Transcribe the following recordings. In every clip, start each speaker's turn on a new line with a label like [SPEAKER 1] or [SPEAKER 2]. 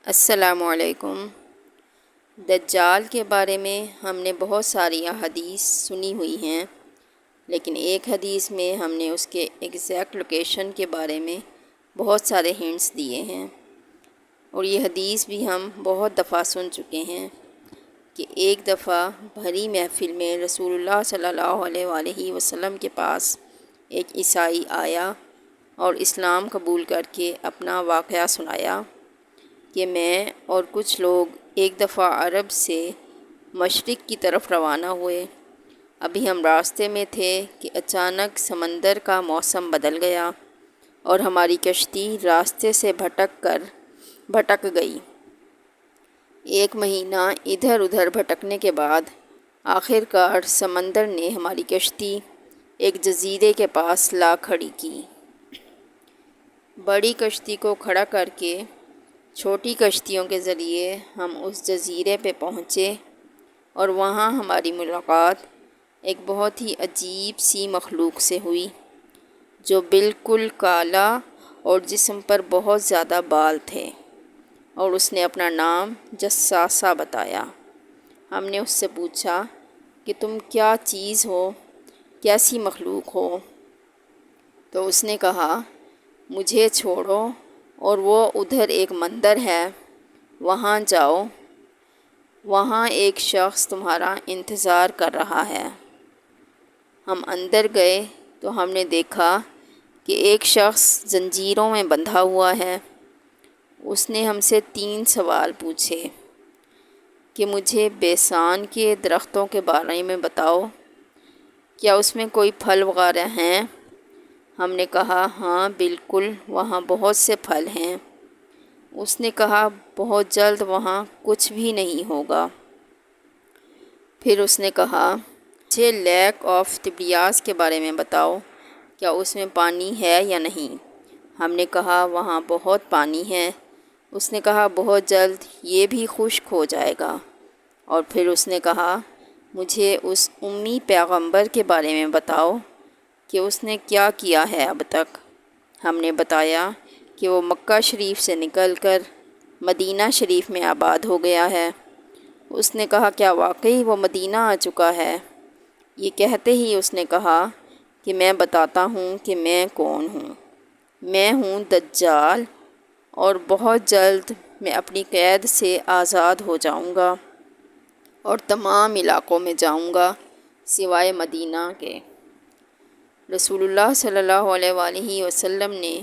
[SPEAKER 1] السلام علیکم۔ دجال کے بارے میں ہم نے بہت ساری احادیث سنی ہوئی ہیں، لیکن ایک حدیث میں ہم نے اس کے ایگزیکٹ لوکیشن کے بارے میں بہت سارے ہنٹس دیے ہیں، اور یہ حدیث بھی ہم بہت دفعہ سن چکے ہیں کہ ایک دفعہ بھری محفل میں رسول اللہ صلی اللہ علیہ وآلہ وسلم کے پاس ایک عیسائی آیا اور اسلام قبول کر کے اپنا واقعہ سنایا کہ میں اور کچھ لوگ ایک دفعہ عرب سے مشرق کی طرف روانہ ہوئے۔ ابھی ہم راستے میں تھے کہ اچانک سمندر کا موسم بدل گیا اور ہماری کشتی راستے سے بھٹک گئی۔ ایک مہینہ ادھر ادھر بھٹکنے کے بعد آخر کار سمندر نے ہماری کشتی ایک جزیرے کے پاس لا کھڑی کی۔ بڑی کشتی کو کھڑا کر کے چھوٹی کشتیوں کے ذریعے ہم اس جزیرے پہ پہنچے، اور وہاں ہماری ملاقات ایک بہت ہی عجیب سی مخلوق سے ہوئی جو بالکل کالا اور جسم پر بہت زیادہ بال تھے، اور اس نے اپنا نام جساسہ بتایا۔ ہم نے اس سے پوچھا کہ تم کیا چیز ہو، کیسی مخلوق ہو؟ تو اس نے کہا مجھے چھوڑو اور وہ ادھر ایک مندر ہے، وہاں جاؤ، وہاں ایک شخص تمہارا انتظار کر رہا ہے۔ ہم اندر گئے تو ہم نے دیکھا کہ ایک شخص زنجیروں میں بندھا ہوا ہے۔ اس نے ہم سے 3 سوال پوچھے کہ مجھے بیسان کے درختوں کے بارے میں بتاؤ، کیا اس میں کوئی پھل وغیرہ ہیں؟ ہم نے کہا ہاں بالکل، وہاں بہت سے پھل ہیں۔ اس نے کہا بہت جلد وہاں کچھ بھی نہیں ہوگا۔ پھر اس نے کہا مجھے لیک آف تبریاس کے بارے میں بتاؤ، کیا اس میں پانی ہے یا نہیں؟ ہم نے کہا وہاں بہت پانی ہے۔ اس نے کہا بہت جلد یہ بھی خشک ہو جائے گا۔ اور پھر اس نے کہا مجھے اس امی پیغمبر کے بارے میں بتاؤ کہ اس نے کیا کیا ہے اب تک۔ ہم نے بتایا کہ وہ مکہ شریف سے نکل کر مدینہ شریف میں آباد ہو گیا ہے۔ اس نے کہا کیا واقعی وہ مدینہ آ چکا ہے؟ یہ کہتے ہی اس نے کہا کہ میں بتاتا ہوں کہ میں کون ہوں۔ میں ہوں دجال، اور بہت جلد میں اپنی قید سے آزاد ہو جاؤں گا اور تمام علاقوں میں جاؤں گا سوائے مدینہ کے۔ رسول اللہ صلی اللہ علیہ وآلہ وسلم نے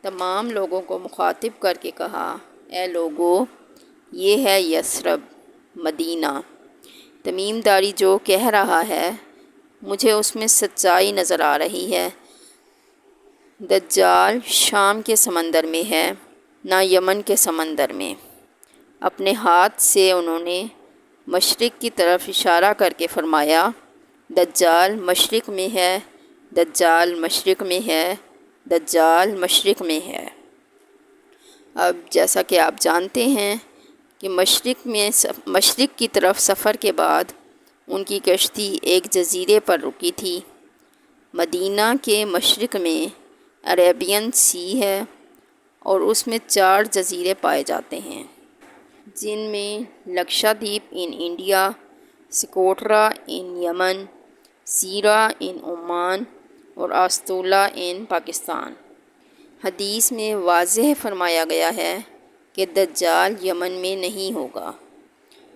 [SPEAKER 1] تمام لوگوں کو مخاطب کر کے کہا اے لوگو، یہ ہے یثرب، مدینہ۔ تمیم داری جو کہہ رہا ہے مجھے اس میں سچائی نظر آ رہی ہے۔ دجال شام کے سمندر میں ہے، نہ یمن کے سمندر میں۔ اپنے ہاتھ سے انہوں نے مشرق کی طرف اشارہ کر کے فرمایا دجال مشرق میں ہے، دجال مشرق میں ہے، دجال مشرق میں ہے۔ اب جیسا کہ آپ جانتے ہیں کہ مشرق کی طرف سفر کے بعد ان کی کشتی ایک جزیرے پر رکی تھی۔ مدینہ کے مشرق میں عربین سی ہے، اور اس میں 4 جزیرے پائے جاتے ہیں، جن میں Lakshadweep in India, سکوٹرا in Yemen, Sierra in Oman, اور آستولا ان پاکستان۔ حدیث میں واضح فرمایا گیا ہے کہ دجال یمن میں نہیں ہوگا،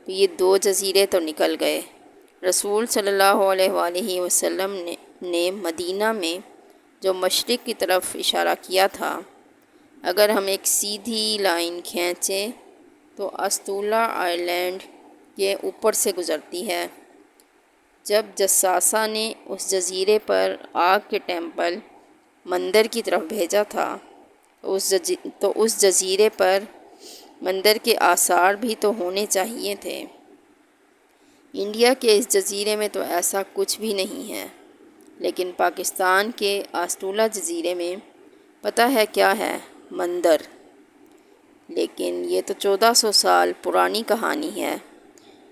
[SPEAKER 1] تو یہ 2 جزیرے تو نکل گئے۔ رسول صلی اللہ علیہ وآلہ وسلم نے مدینہ میں جو مشرق کی طرف اشارہ کیا تھا، اگر ہم ایک سیدھی لائن کھینچیں تو استولا آئلینڈ کے اوپر سے گزرتی ہے۔ جب جساسہ نے اس جزیرے پر آگ کے ٹیمپل مندر کی طرف بھیجا تھا تو اس جزیرے پر مندر کے آثار بھی تو ہونے چاہیے تھے۔ انڈیا کے اس جزیرے میں تو ایسا کچھ بھی نہیں ہے، لیکن پاکستان کے آسٹولا جزیرے میں پتہ ہے کیا ہے؟ مندر۔ لیکن یہ تو 1400 سال پرانی کہانی ہے۔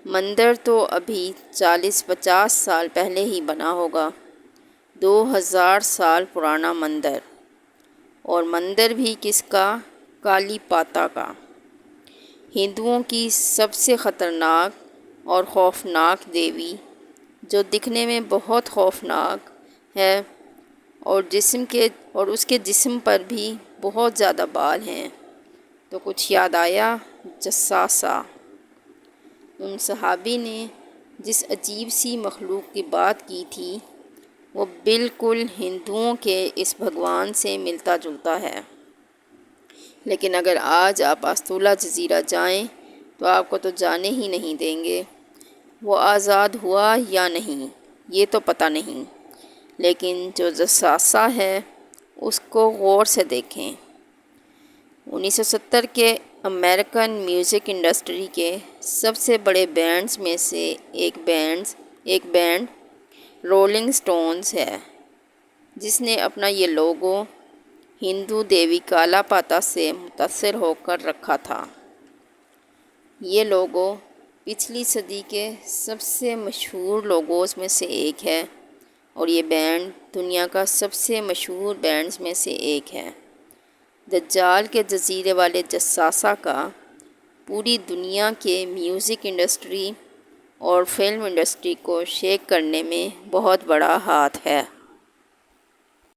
[SPEAKER 1] مندر تو ابھی 40-50 سال پہلے ہی بنا ہوگا۔ 2000 سال پرانا مندر، اور مندر بھی کس کا؟ کالی پاتا کا۔ ہندوؤں کی سب سے خطرناک اور خوفناک دیوی، جو دکھنے میں بہت خوفناک ہے اور اس کے جسم پر بھی بہت زیادہ بال ہیں۔ تو کچھ یاد آیا؟ جساسہ۔ ان صحابی نے جس عجیب سی مخلوق کی بات کی تھی وہ بالکل ہندوؤں کے اس بھگوان سے ملتا جلتا ہے۔ لیکن اگر آج آپ استولہ جزیرہ جائیں تو آپ کو تو جانے ہی نہیں دیں گے۔ وہ آزاد ہوا یا نہیں یہ تو پتہ نہیں، لیکن جو جساسہ ہے اس کو غور سے دیکھیں۔ 1970 کے امریکن میوزک انڈسٹری کے سب سے بڑے بینڈز میں سے ایک بینڈ رولنگ سٹونز ہے، جس نے اپنا یہ لوگو ہندو دیوی کالا پاتا سے متاثر ہو کر رکھا تھا۔ یہ لوگو پچھلی صدی کے سب سے مشہور لوگوز میں سے ایک ہے اور یہ بینڈ دنیا کا سب سے مشہور بینڈز میں سے ایک ہے۔ دجال کے جزیرے والے جساسہ کا پوری دنیا کے میوزک انڈسٹری اور فلم انڈسٹری کو شیک کرنے میں بہت بڑا ہاتھ ہے۔